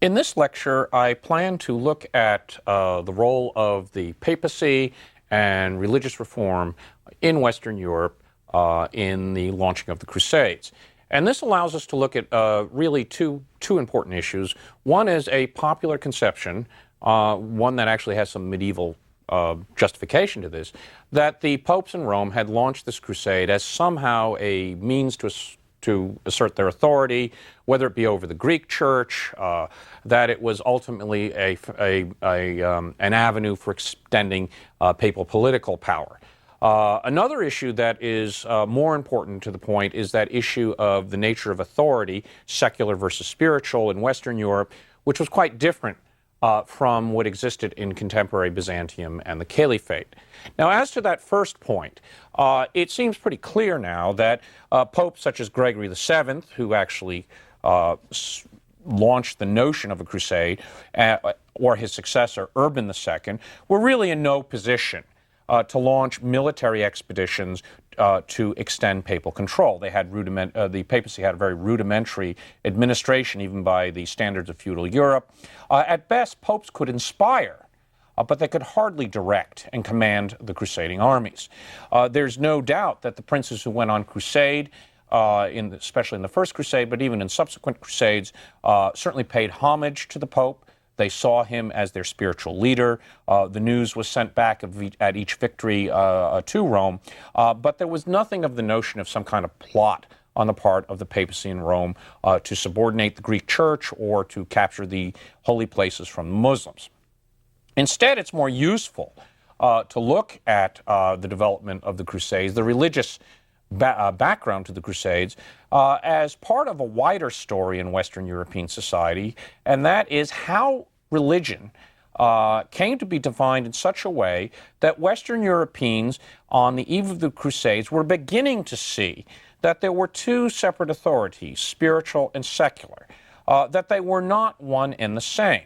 In this lecture, I plan to look at the role of the papacy and religious reform in Western Europe in the launching of the Crusades. And this allows us to look at really two important issues. One is a popular conception, one that actually has some medieval justification to this, that the popes in Rome had launched this crusade as somehow a means to assert their authority, whether it be over the Greek church, that it was ultimately an avenue for extending papal political power. Another issue that is more important to the point is that issue of the nature of authority, secular versus spiritual, in Western Europe, which was quite different from what existed in contemporary Byzantium and the Caliphate. Now, as to that first point, it seems pretty clear now that popes such as Gregory VII, who actually launched the notion of a crusade, or his successor, Urban II, were really in no position to launch military expeditions to extend papal control. They had the papacy had a very rudimentary administration, even by the standards of feudal Europe. At best, popes could inspire, but they could hardly direct and command the crusading armies. There's no doubt that the princes who went on crusade, especially in the First Crusade, but even in subsequent crusades, certainly paid homage to the Pope. They saw him as their spiritual leader. The news was sent back at each victory to Rome, but there was nothing of the notion of some kind of plot on the part of the papacy in Rome to subordinate the Greek church or to capture the holy places from the Muslims. Instead, it's more useful to look at the development of the Crusades, the religious background to the Crusades, as part of a wider story in Western European society, and that is how religion came to be defined in such a way that Western Europeans, on the eve of the Crusades, were beginning to see that there were two separate authorities, spiritual and secular, that they were not one and the same.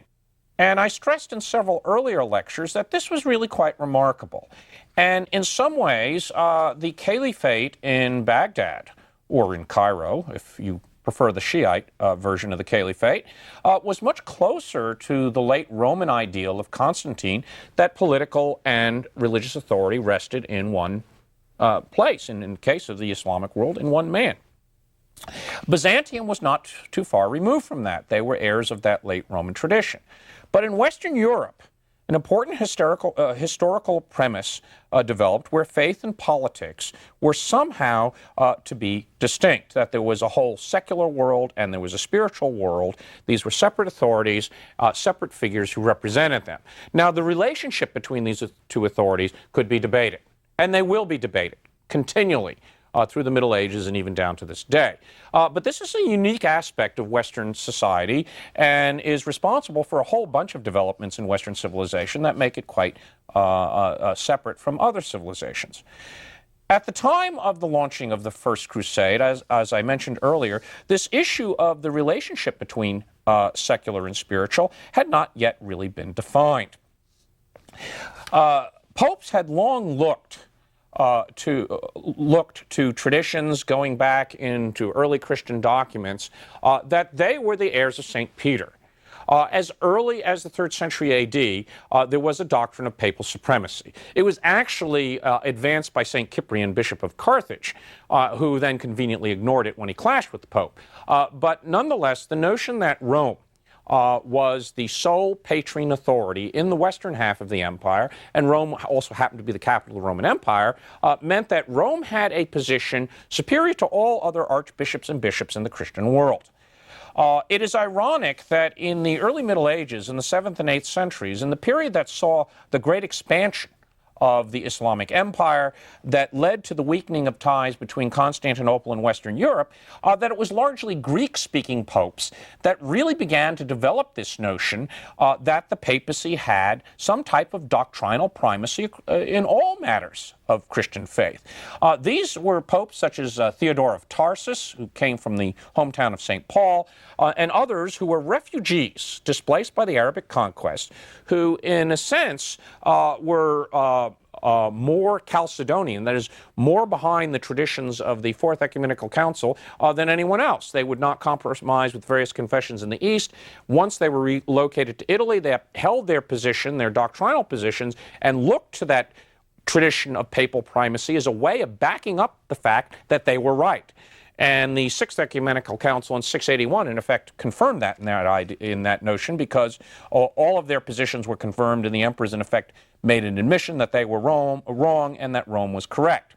And I stressed in several earlier lectures that this was really quite remarkable. And in some ways, the Caliphate in Baghdad, or in Cairo, if you prefer the Shiite version of the Caliphate, was much closer to the late Roman ideal of Constantine, that political and religious authority rested in one place, in the case of the Islamic world, in one man. Byzantium was not too far removed from that. They were heirs of that late Roman tradition. But in Western Europe, an important historical premise developed where faith and politics were somehow to be distinct, that there was a whole secular world and there was a spiritual world. These were separate authorities, separate figures who represented them. Now, the relationship between these two authorities could be debated, and they will be debated continually through the Middle Ages and even down to this day. But this is a unique aspect of Western society and is responsible for a whole bunch of developments in Western civilization that make it quite separate from other civilizations. At the time of the launching of the First Crusade, as I mentioned earlier, this issue of the relationship between secular and spiritual had not yet really been defined. Popes had long looked to traditions going back into early Christian documents that they were the heirs of St. Peter. As early as the 3rd century A.D., there was a doctrine of papal supremacy. It was actually advanced by St. Cyprian, Bishop of Carthage, who then conveniently ignored it when he clashed with the Pope. But nonetheless, the notion that Rome was the sole patron authority in the western half of the empire, and Rome also happened to be the capital of the Roman Empire, meant that Rome had a position superior to all other archbishops and bishops in the Christian world. It is ironic that in the early Middle Ages, in the 7th and 8th centuries, in the period that saw the great expansion of the Islamic Empire that led to the weakening of ties between Constantinople and Western Europe, that it was largely Greek-speaking popes that really began to develop this notion that the papacy had some type of doctrinal primacy in all matters of Christian faith. These were popes such as Theodore of Tarsus, who came from the hometown of St. Paul, and others who were refugees displaced by the Arabic conquest, who in a sense were more Chalcedonian, that is, more behind the traditions of the Fourth Ecumenical Council than anyone else. They would not compromise with various confessions in the East. Once they were relocated to Italy, they held their position, their doctrinal positions, and looked to that tradition of papal primacy as a way of backing up the fact that they were right. And the Sixth Ecumenical Council in 681, in effect, confirmed that in that notion, because all of their positions were confirmed, and the emperors, in effect, made an admission that they were wrong and that Rome was correct.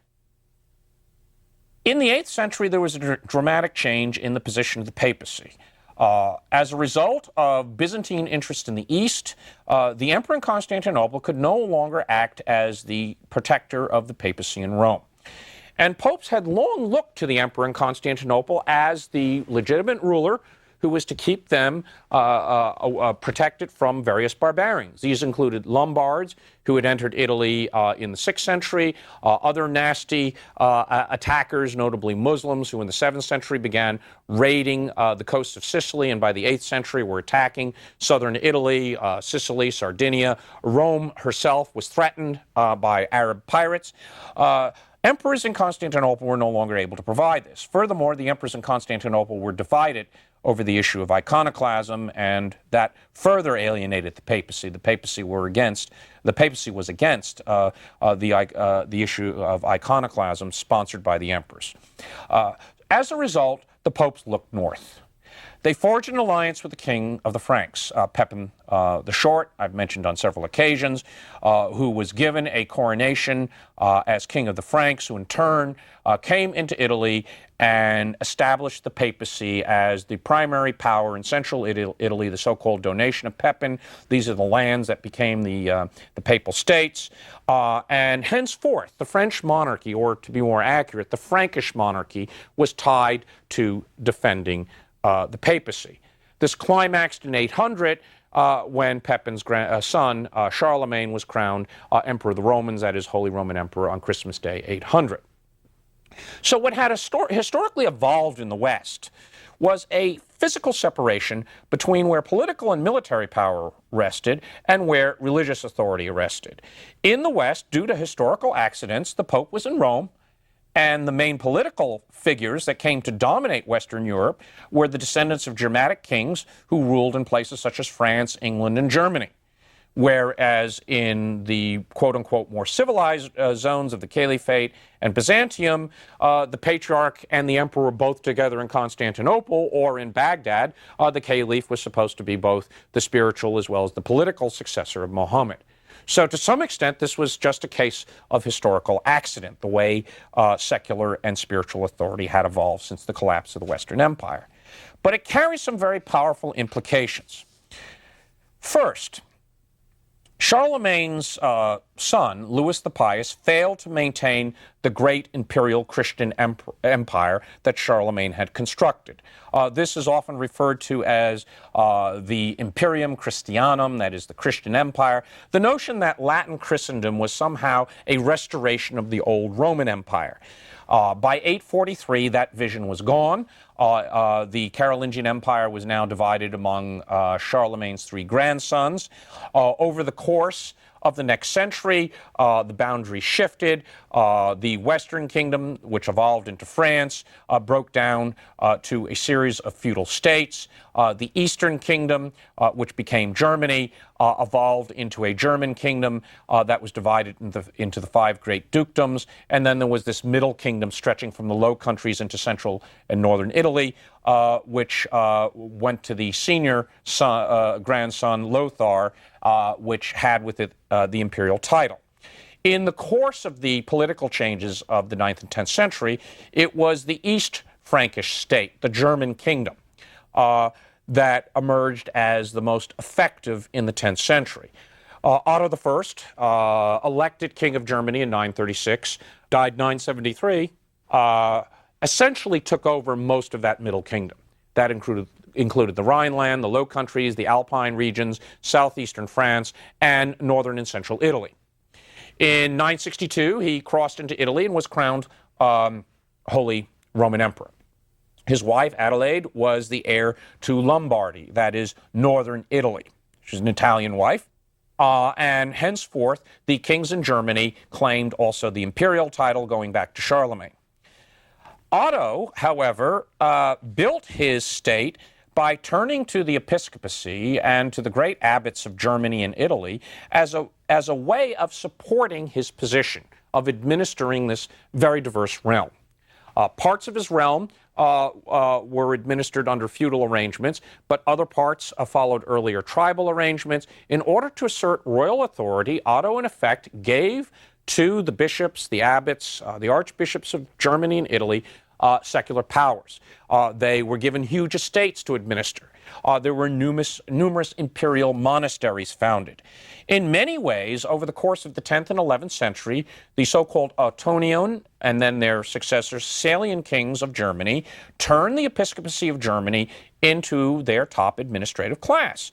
In the 8th century, there was a dramatic change in the position of the papacy. As a result of Byzantine interest in the East, the emperor in Constantinople could no longer act as the protector of the papacy in Rome. And popes had long looked to the emperor in Constantinople as the legitimate ruler who was to keep them protected from various barbarians. These included Lombards, who had entered Italy in the 6th century, other nasty attackers, notably Muslims, who in the 7th century began raiding the coast of Sicily, and by the 8th century were attacking southern Italy, Sicily, Sardinia. Rome herself was threatened by Arab pirates. Emperors in Constantinople were no longer able to provide this. Furthermore, the emperors in Constantinople were divided over the issue of iconoclasm, and that further alienated the papacy. The papacy was against the issue of iconoclasm sponsored by the emperors. As a result, the popes looked north. They forged an alliance with the king of the Franks, Pepin the Short, I've mentioned on several occasions, who was given a coronation as king of the Franks, who in turn came into Italy and established the papacy as the primary power in central Italy, the so-called donation of Pepin. These are the lands that became the papal states. And henceforth, the French monarchy, or to be more accurate, the Frankish monarchy, was tied to defending the papacy. This climaxed in 800 when Pepin's son, Charlemagne, was crowned Emperor of the Romans, that is, Holy Roman Emperor, on Christmas Day 800. So what had historically evolved in the West was a physical separation between where political and military power rested and where religious authority rested. In the West, due to historical accidents, the Pope was in Rome, and the main political figures that came to dominate Western Europe were the descendants of Germanic kings who ruled in places such as France, England, and Germany. Whereas in the quote-unquote more civilized zones of the Caliphate and Byzantium, the Patriarch and the Emperor were both together in Constantinople or in Baghdad. The Caliph was supposed to be both the spiritual as well as the political successor of Muhammad. So to some extent, this was just a case of historical accident, the way secular and spiritual authority had evolved since the collapse of the Western Empire. But it carries some very powerful implications. First, Charlemagne's son, Louis the Pious, failed to maintain the great imperial Christian empire that Charlemagne had constructed. This is often referred to as the Imperium Christianum, that is the Christian empire, the notion that Latin Christendom was somehow a restoration of the old Roman Empire. By 843, that vision was gone. The Carolingian Empire was now divided among Charlemagne's three grandsons. Over the course of the next century, the boundaries shifted. The Western Kingdom, which evolved into France, broke down to a series of feudal states. The Eastern Kingdom, which became Germany, evolved into a German kingdom that was divided into the five great dukedoms. And then there was this middle kingdom stretching from the Low Countries into central and northern Italy, which went to the senior grandson, Lothar, which had with it the imperial title. In the course of the political changes of the 9th and 10th century, it was the East Frankish state, the German kingdom, that emerged as the most effective in the 10th century. Otto I, elected king of Germany in 936, died 973, essentially took over most of that middle kingdom. That included the Rhineland, the Low Countries, the Alpine regions, southeastern France, and northern and central Italy. In 962, he crossed into Italy and was crowned Holy Roman Emperor. His wife, Adelaide, was the heir to Lombardy, that is, northern Italy. She's an Italian wife. and henceforth the kings in Germany claimed also the imperial title going back to Charlemagne. Otto, however, built his state by turning to the episcopacy and to the great abbots of Germany and Italy as a way of supporting his position, of administering this very diverse realm. Parts of his realm were administered under feudal arrangements, but other parts followed earlier tribal arrangements. In order to assert royal authority, Otto, in effect, gave to the bishops, the abbots, the archbishops of Germany and Italy, secular powers. They were given huge estates to administer. There were numerous imperial monasteries founded. In many ways, over the course of the 10th and 11th century, the so-called Ottonian and then their successors, Salian kings of Germany, turned the episcopacy of Germany into their top administrative class.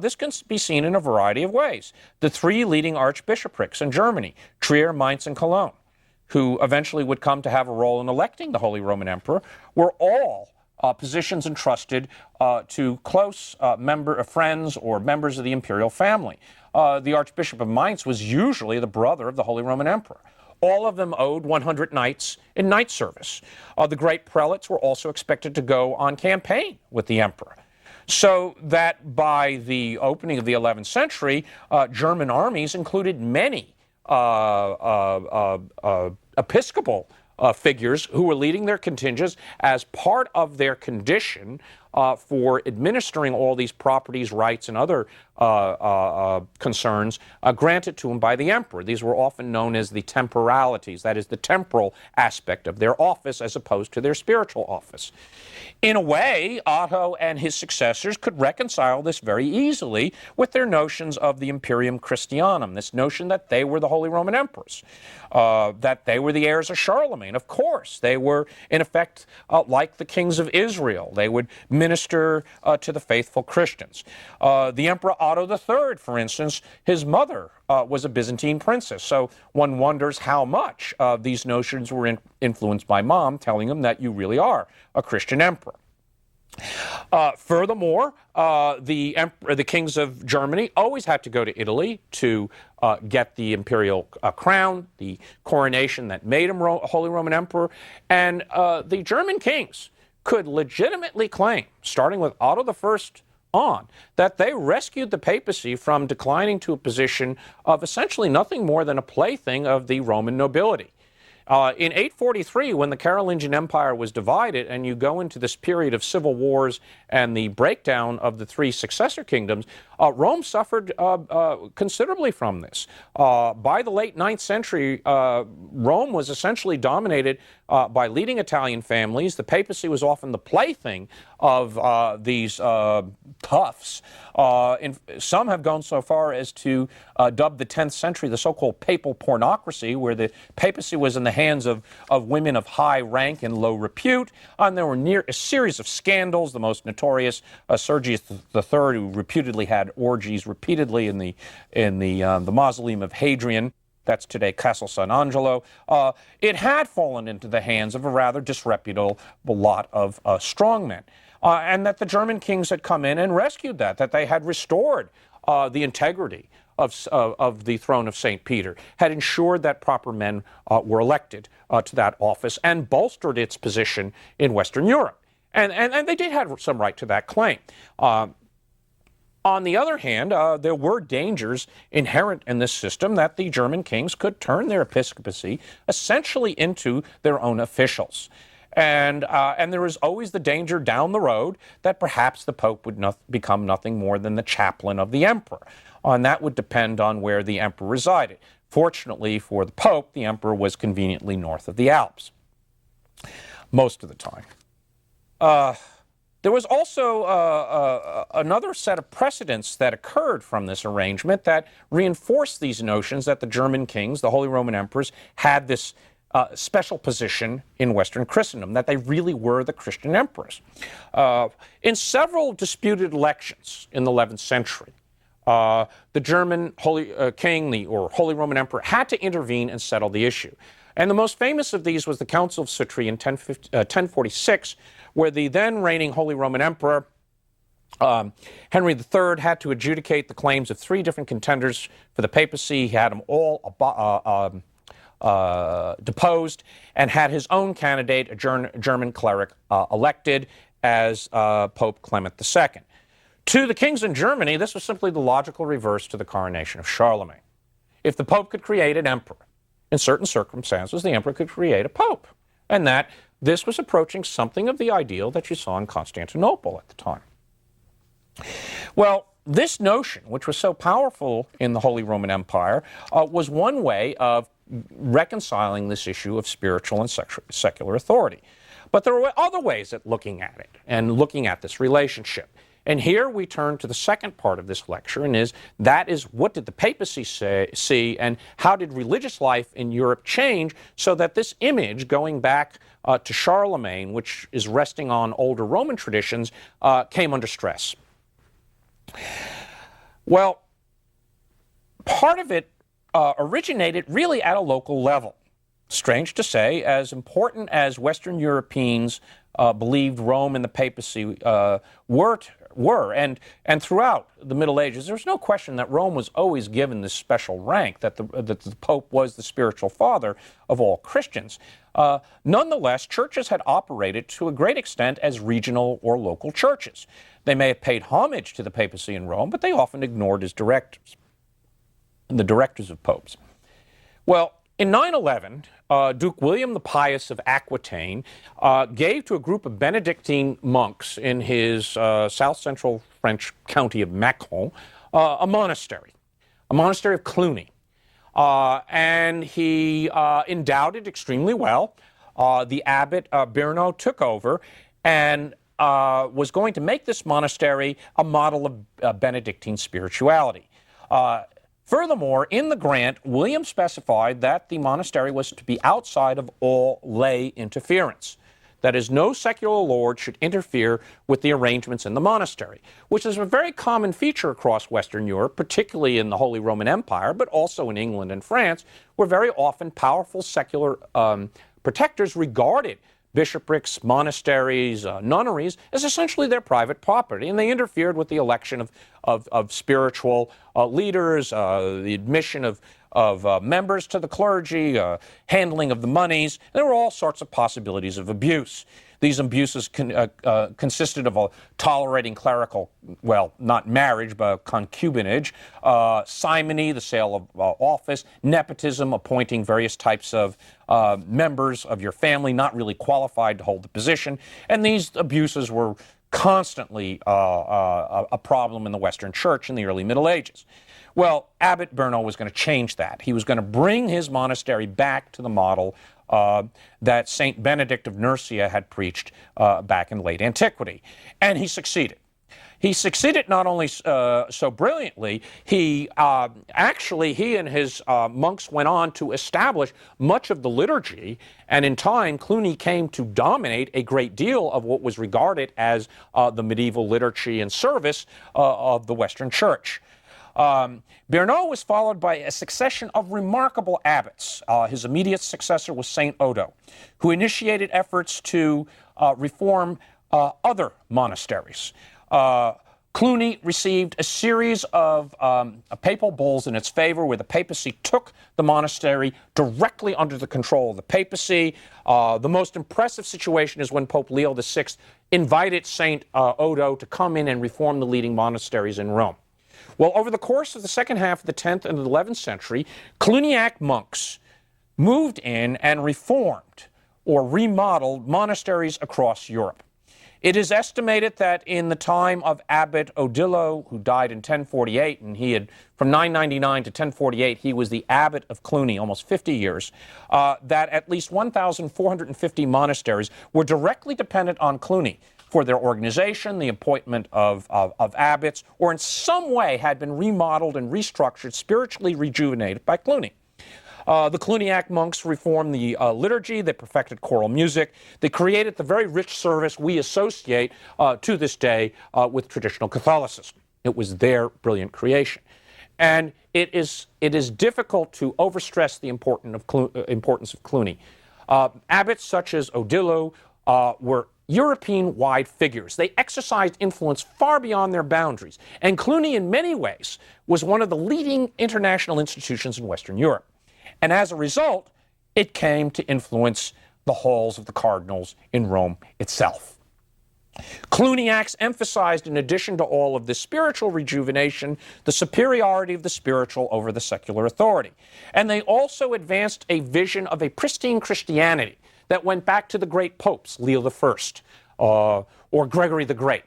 This can be seen in a variety of ways. The three leading archbishoprics in Germany, Trier, Mainz, and Cologne, who eventually would come to have a role in electing the Holy Roman Emperor, were all positions entrusted to close friends or members of the imperial family. The Archbishop of Mainz was usually the brother of the Holy Roman Emperor. All of them owed 100 knights in knight service. The great prelates were also expected to go on campaign with the emperor. So that by the opening of the 11th century, German armies included many episcopal figures who were leading their contingents as part of their condition for administering all these properties, rights, and other concerns granted to them by the emperor. These were often known as the temporalities, that is, the temporal aspect of their office as opposed to their spiritual office. In a way, Otto and his successors could reconcile this very easily with their notions of the Imperium Christianum, this notion that they were the Holy Roman Emperors, that they were the heirs of Charlemagne. Of course, they were, in effect, like the kings of Israel. They would minister to the faithful Christians. The Emperor Otto III, for instance, his mother was a Byzantine princess, so one wonders how much these notions were influenced by Mom telling him that you really are a Christian emperor. Furthermore, the kings of Germany always had to go to Italy to get the imperial crown, the coronation that made him Holy Roman Emperor, and the German kings could legitimately claim, starting with Otto I on, that they rescued the papacy from declining to a position of essentially nothing more than a plaything of the Roman nobility. In 843, when the Carolingian Empire was divided, and you go into this period of civil wars and the breakdown of the three successor kingdoms, Rome suffered considerably from this. By the late 9th century, Rome was essentially dominated by leading Italian families. The papacy was often the plaything of these toughs. Some have gone so far as to dub the 10th century the so-called papal pornocracy, where the papacy was in the hands of women of high rank and low repute, and there were a series of scandals, the most notorious Sergius III, who reputedly had orgies repeatedly in the mausoleum of Hadrian. That's today Castle San Angelo. It had fallen into the hands of a rather disreputable lot of strongmen. And that the German kings had come in and rescued that they had restored the integrity of the throne of St. Peter, had ensured that proper men were elected to that office, and bolstered its position in Western Europe. And they did have some right to that claim. On the other hand, there were dangers inherent in this system that the German kings could turn their episcopacy essentially into their own officials. And there was always the danger down the road that perhaps the Pope would become nothing more than the chaplain of the emperor. And that would depend on where the emperor resided. Fortunately for the Pope, the emperor was conveniently north of the Alps most of the time. There was also another set of precedents that occurred from this arrangement that reinforced these notions that the German kings, the Holy Roman Emperors, had this special position in Western Christendom, that they really were the Christian emperors. In several disputed elections in the 11th century, the German Holy King, or Holy Roman Emperor, had to intervene and settle the issue. And the most famous of these was the Council of Sutri in 1046, where the then reigning Holy Roman Emperor Henry III had to adjudicate the claims of 3 different contenders for the papacy. He had them all deposed and had his own candidate, a German cleric, elected as Pope Clement II. To the kings in Germany, this was simply the logical reverse to the coronation of Charlemagne. If the Pope could create an emperor, in certain circumstances, the emperor could create a pope, and that this was approaching something of the ideal that you saw in Constantinople at the time. Well, this notion, which was so powerful in the Holy Roman Empire, was one way of reconciling this issue of spiritual and secular authority. But there were other ways of looking at it and looking at this relationship. And here we turn to the second part of this lecture, and that is what did the papacy see, and how did religious life in Europe change so that this image, going back to Charlemagne, which is resting on older Roman traditions, came under stress. Well, part of it originated really at a local level. Strange to say, as important as Western Europeans believed Rome and the papacy were, and throughout the Middle Ages, there's no question that Rome was always given this special rank, that the Pope was the spiritual father of all Christians. Nonetheless, churches had operated to a great extent as regional or local churches. They may have paid homage to the papacy in Rome, but they often ignored his directors, the directors of popes. Well, in 911, Duke William the Pious of Aquitaine gave to a group of Benedictine monks in his south-central French county of Macon a monastery of Cluny. And he endowed it extremely well. The abbot, Birno, took over and was going to make this monastery a model of Benedictine spirituality. Furthermore, in the grant, William specified that the monastery was to be outside of all lay interference. That is, no secular lord should interfere with the arrangements in the monastery, which is a very common feature across Western Europe, particularly in the Holy Roman Empire, but also in England and France, where very often powerful secular protectors regarded bishoprics, monasteries, nunneries as essentially their private property, and they interfered with the election of spiritual leaders, the admission of members to the clergy, handling of the monies. There were all sorts of possibilities of abuse. These abuses consisted of tolerating clerical, well, not marriage, but concubinage, simony, the sale of office, nepotism, appointing various types of members of your family not really qualified to hold the position. And these abuses were constantly a problem in the Western Church in the early Middle Ages. Well, Abbot Birno was going to change that. He was going to bring his monastery back to the model that St. Benedict of Nursia had preached back in late antiquity. And he succeeded. He succeeded not only so brilliantly, he and his monks went on to establish much of the liturgy, and in time, Cluny came to dominate a great deal of what was regarded as the medieval liturgy and service of the Western Church. Birno was followed by a succession of remarkable abbots. His immediate successor was St. Odo, who initiated efforts to reform other monasteries. Cluny received a series of papal bulls in its favor, where the papacy took the monastery directly under the control of the papacy. The most impressive situation is when Pope Leo VI invited St. Odo to come in and reform the leading monasteries in Rome. Well, over the course of the second half of the 10th and the 11th century, Cluniac monks moved in and reformed or remodeled monasteries across Europe. It is estimated that in the time of Abbot Odilo, who died in 1048, and he had, from 999 to 1048, he was the abbot of Cluny, almost 50 years, that at least 1,450 monasteries were directly dependent on Cluny for their organization, the appointment of abbots, or in some way had been remodeled and restructured, spiritually rejuvenated by Cluny. The Cluniac monks reformed the liturgy, they perfected choral music, they created the very rich service we associate to this day with traditional Catholicism. It was their brilliant creation. And it is difficult to overstress the importance of Cluny. Abbots such as Odilo were European-wide figures. They exercised influence far beyond their boundaries, and Cluny in many ways was one of the leading international institutions in Western Europe. And as a result, it came to influence the halls of the cardinals in Rome itself. Cluniacs emphasized, in addition to all of this spiritual rejuvenation, the superiority of the spiritual over the secular authority. And they also advanced a vision of a pristine Christianity that went back to the great popes, Leo I or Gregory the Great.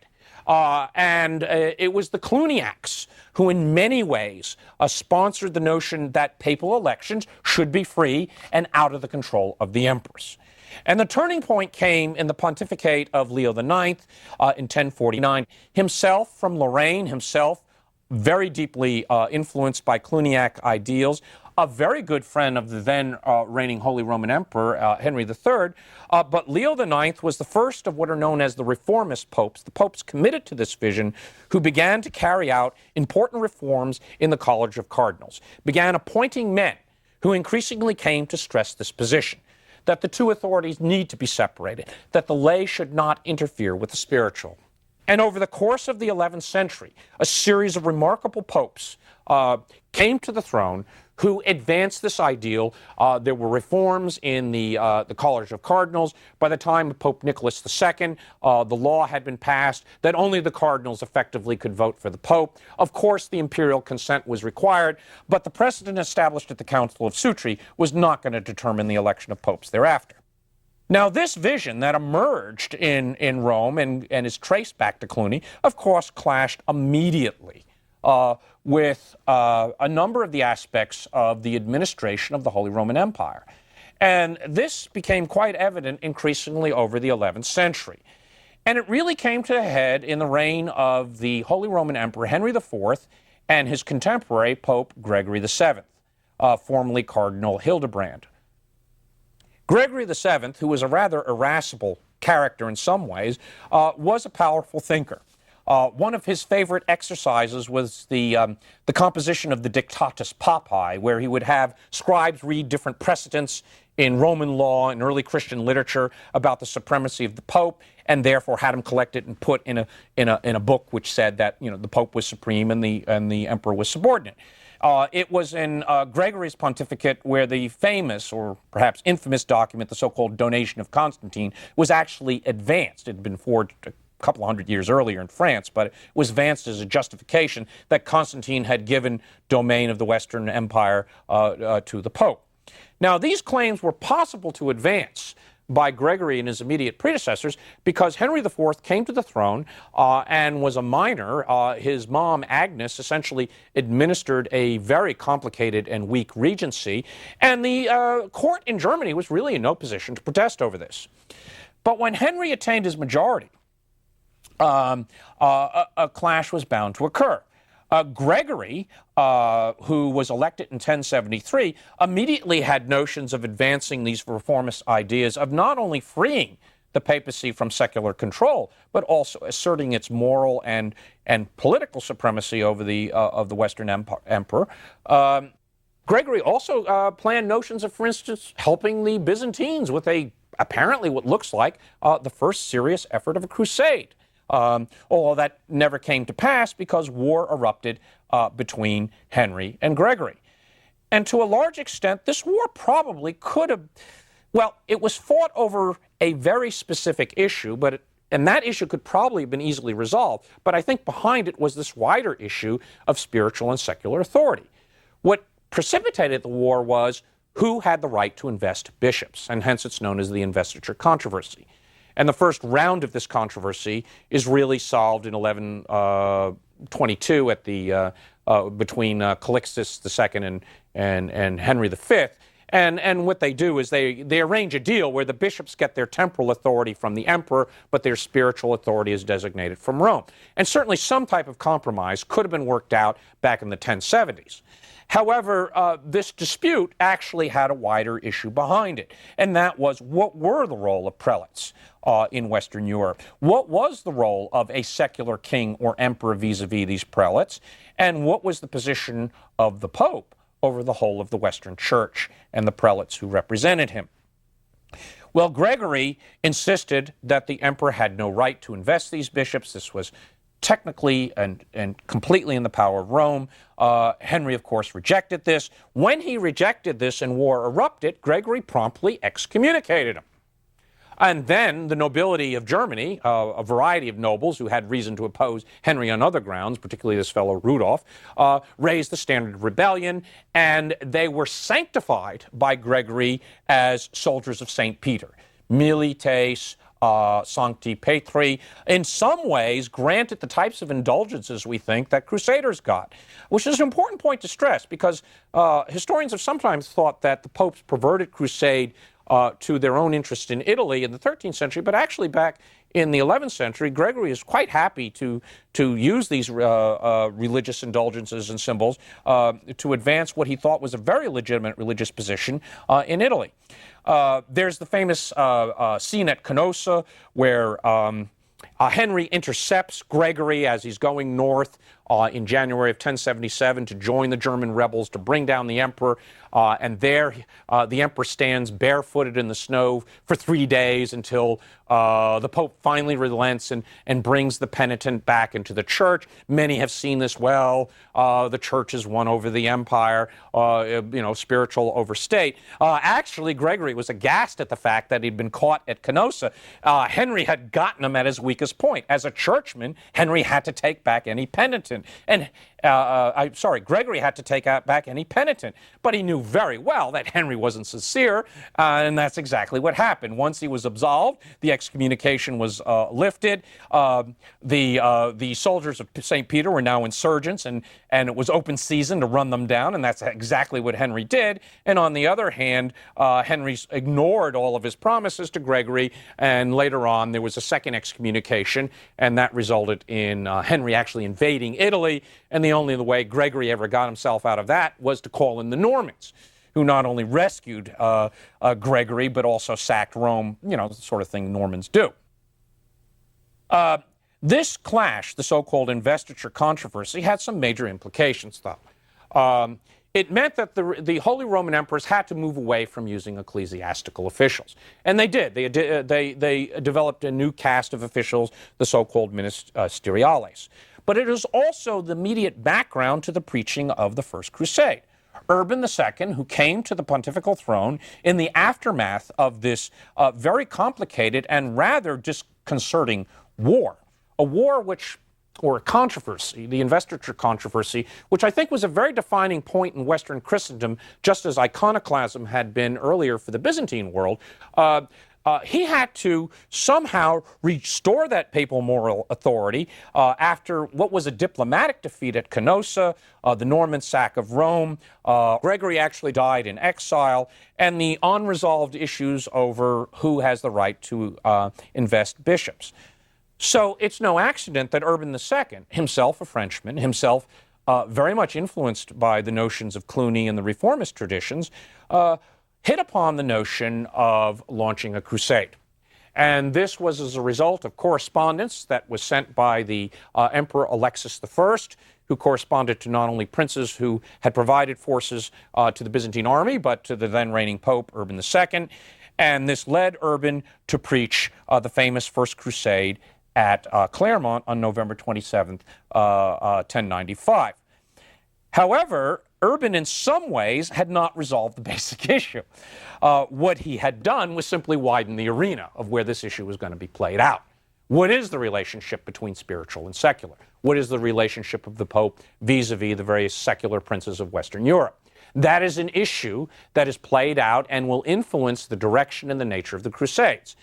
It was the Cluniacs who in many ways sponsored the notion that papal elections should be free and out of the control of the emperors. And the turning point came in the pontificate of Leo IX in 1049. Himself from Lorraine, himself very deeply influenced by Cluniac ideals, a very good friend of the then reigning Holy Roman Emperor, Henry III. But Leo IX was the first of what are known as the reformist popes, the popes committed to this vision, who began to carry out important reforms in the College of Cardinals, began appointing men who increasingly came to stress this position, that the two authorities need to be separated, that the lay should not interfere with the spiritual. And over the course of the 11th century, a series of remarkable popes came to the throne who advanced this ideal. There were reforms in the College of Cardinals. By the time of Pope Nicholas II, the law had been passed that only the cardinals effectively could vote for the Pope. Of course, the imperial consent was required, but the precedent established at the Council of Sutri was not going to determine the election of popes thereafter. Now, this vision that emerged in Rome and is traced back to Cluny, of course, clashed immediately with a number of the aspects of the administration of the Holy Roman Empire. And this became quite evident increasingly over the 11th century. And it really came to a head in the reign of the Holy Roman Emperor Henry IV and his contemporary Pope Gregory VII, formerly Cardinal Hildebrand. Gregory VII, who was a rather irascible character in some ways, was a powerful thinker. One of his favorite exercises was the composition of the Dictatus Papae, where he would have scribes read different precedents in Roman law and early Christian literature about the supremacy of the Pope, and therefore had him collected and put in a book which said that the Pope was supreme and the Emperor was subordinate. It was in Gregory's pontificate where the famous, or perhaps infamous document, the so-called Donation of Constantine, was actually advanced. It had been forged a couple of hundred years earlier in France, but it was advanced as a justification that Constantine had given domain of the Western Empire to the Pope. Now, these claims were possible to advance by Gregory and his immediate predecessors because Henry IV came to the throne and was a minor. His mom, Agnes, essentially administered a very complicated and weak regency, and the court in Germany was really in no position to protest over this. But when Henry attained his majority, a clash was bound to occur. Gregory, who was elected in 1073, immediately had notions of advancing these reformist ideas of not only freeing the papacy from secular control, but also asserting its moral and political supremacy over the Western emperor. Gregory also planned notions of, for instance, helping the Byzantines with apparently what looks like the first serious effort of a crusade. Although that never came to pass because war erupted between Henry and Gregory. And to a large extent, this war probably could have, it was fought over a very specific issue, and that issue could probably have been easily resolved, but I think behind it was this wider issue of spiritual and secular authority. What precipitated the war was who had the right to invest bishops, and hence it's known as the investiture controversy. And the first round of this controversy is really solved in 1122 at between Calixtus II and Henry V. And what they do is they arrange a deal where the bishops get their temporal authority from the emperor, but their spiritual authority is designated from Rome. And certainly some type of compromise could have been worked out back in the 1070s. However, this dispute actually had a wider issue behind it, and that was what were the role of prelates in Western Europe? What was the role of a secular king or emperor vis-a-vis these prelates? And what was the position of the Pope over the whole of the Western Church and the prelates who represented him? Well, Gregory insisted that the emperor had no right to invest these bishops. This was technically and completely in the power of Rome. Henry, of course, rejected this. When he rejected this and war erupted, Gregory promptly excommunicated him. And then the nobility of Germany, a variety of nobles who had reason to oppose Henry on other grounds, particularly this fellow Rudolph, raised the standard of rebellion, and they were sanctified by Gregory as soldiers of St. Peter. Milites Sancti Petri, in some ways granted the types of indulgences we think that Crusaders got, which is an important point to stress because historians have sometimes thought that the popes perverted crusade to their own interest in Italy in the 13th century, but actually back in the 11th century, Gregory is quite happy to use these religious indulgences and symbols to advance what he thought was a very legitimate religious position in Italy. There's the famous scene at Canossa where Henry intercepts Gregory as he's going north in January of 1077 to join the German rebels to bring down the emperor. And there the emperor stands barefooted in the snow for 3 days until the Pope finally relents and brings the penitent back into the church. Many have seen this. Well, the church has won over the empire, spiritual over state. Actually, Gregory was aghast at the fact that he'd been caught at Canossa. Henry had gotten him at his weakest point. As a churchman, Henry had to take back any penitent. And Gregory had to take back any penitent. But he knew very well that Henry wasn't sincere, and that's exactly what happened. Once he was absolved, the excommunication was lifted. The soldiers of St. Peter were now insurgents, and it was open season to run them down, and that's exactly what Henry did. And on the other hand, Henry ignored all of his promises to Gregory, and later on there was a second excommunication, and that resulted in Henry actually invading Italy. And the only way Gregory ever got himself out of that was to call in the Normans, who not only rescued Gregory, but also sacked Rome, the sort of thing Normans do. This clash, the so-called investiture controversy, had some major implications, though. It meant that the Holy Roman Emperors had to move away from using ecclesiastical officials. And they did. They developed a new caste of officials, the so-called ministeriales. But it is also the immediate background to the preaching of the First Crusade. Urban II, who came to the pontifical throne in the aftermath of this very complicated and rather disconcerting war, or a controversy, the investiture controversy, which I think was a very defining point in Western Christendom, just as iconoclasm had been earlier for the Byzantine world. He had to somehow restore that papal moral authority after what was a diplomatic defeat at Canossa, the Norman sack of Rome. Gregory actually died in exile, and the unresolved issues over who has the right to invest bishops. So it's no accident that Urban II, himself a Frenchman, himself very much influenced by the notions of Cluny and the Reformist traditions, hit upon the notion of launching a crusade. And this was as a result of correspondence that was sent by the Emperor Alexis I, who corresponded to not only princes who had provided forces to the Byzantine army, but to the then reigning Pope, Urban II. And this led Urban to preach the famous First Crusade at Clermont on November 27th, 1095. However, Urban in some ways had not resolved the basic issue. What he had done was simply widen the arena of where this issue was going to be played out. What is the relationship between spiritual and secular? What is the relationship of the Pope vis-a-vis the various secular princes of Western Europe? That is an issue that is played out and will influence the direction and the nature of the Crusades.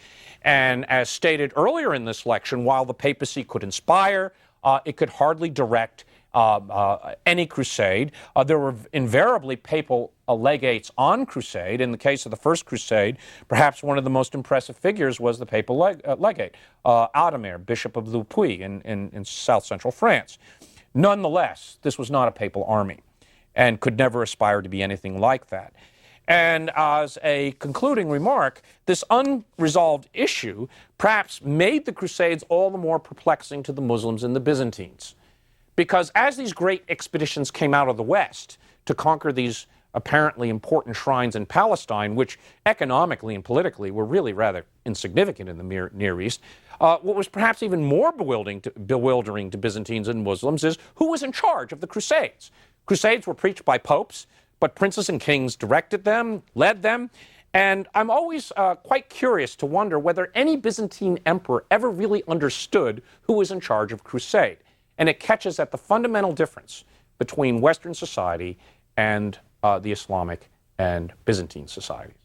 And as stated earlier in this lecture, while the papacy could inspire, it could hardly direct any crusade. There were invariably papal legates on crusade. In the case of the First Crusade, perhaps one of the most impressive figures was the papal legate, Ademar, Bishop of Lupuy in south-central France. Nonetheless, this was not a papal army and could never aspire to be anything like that. And as a concluding remark, this unresolved issue perhaps made the Crusades all the more perplexing to the Muslims and the Byzantines. Because as these great expeditions came out of the West to conquer these apparently important shrines in Palestine, which economically and politically were really rather insignificant in the Near East. What was perhaps even more bewildering to Byzantines and Muslims is who was in charge of the Crusades. Crusades were preached by popes, but princes and kings directed them, led them, and I'm always quite curious to wonder whether any Byzantine emperor ever really understood who was in charge of crusade. And it catches at the fundamental difference between Western society and the Islamic and Byzantine societies.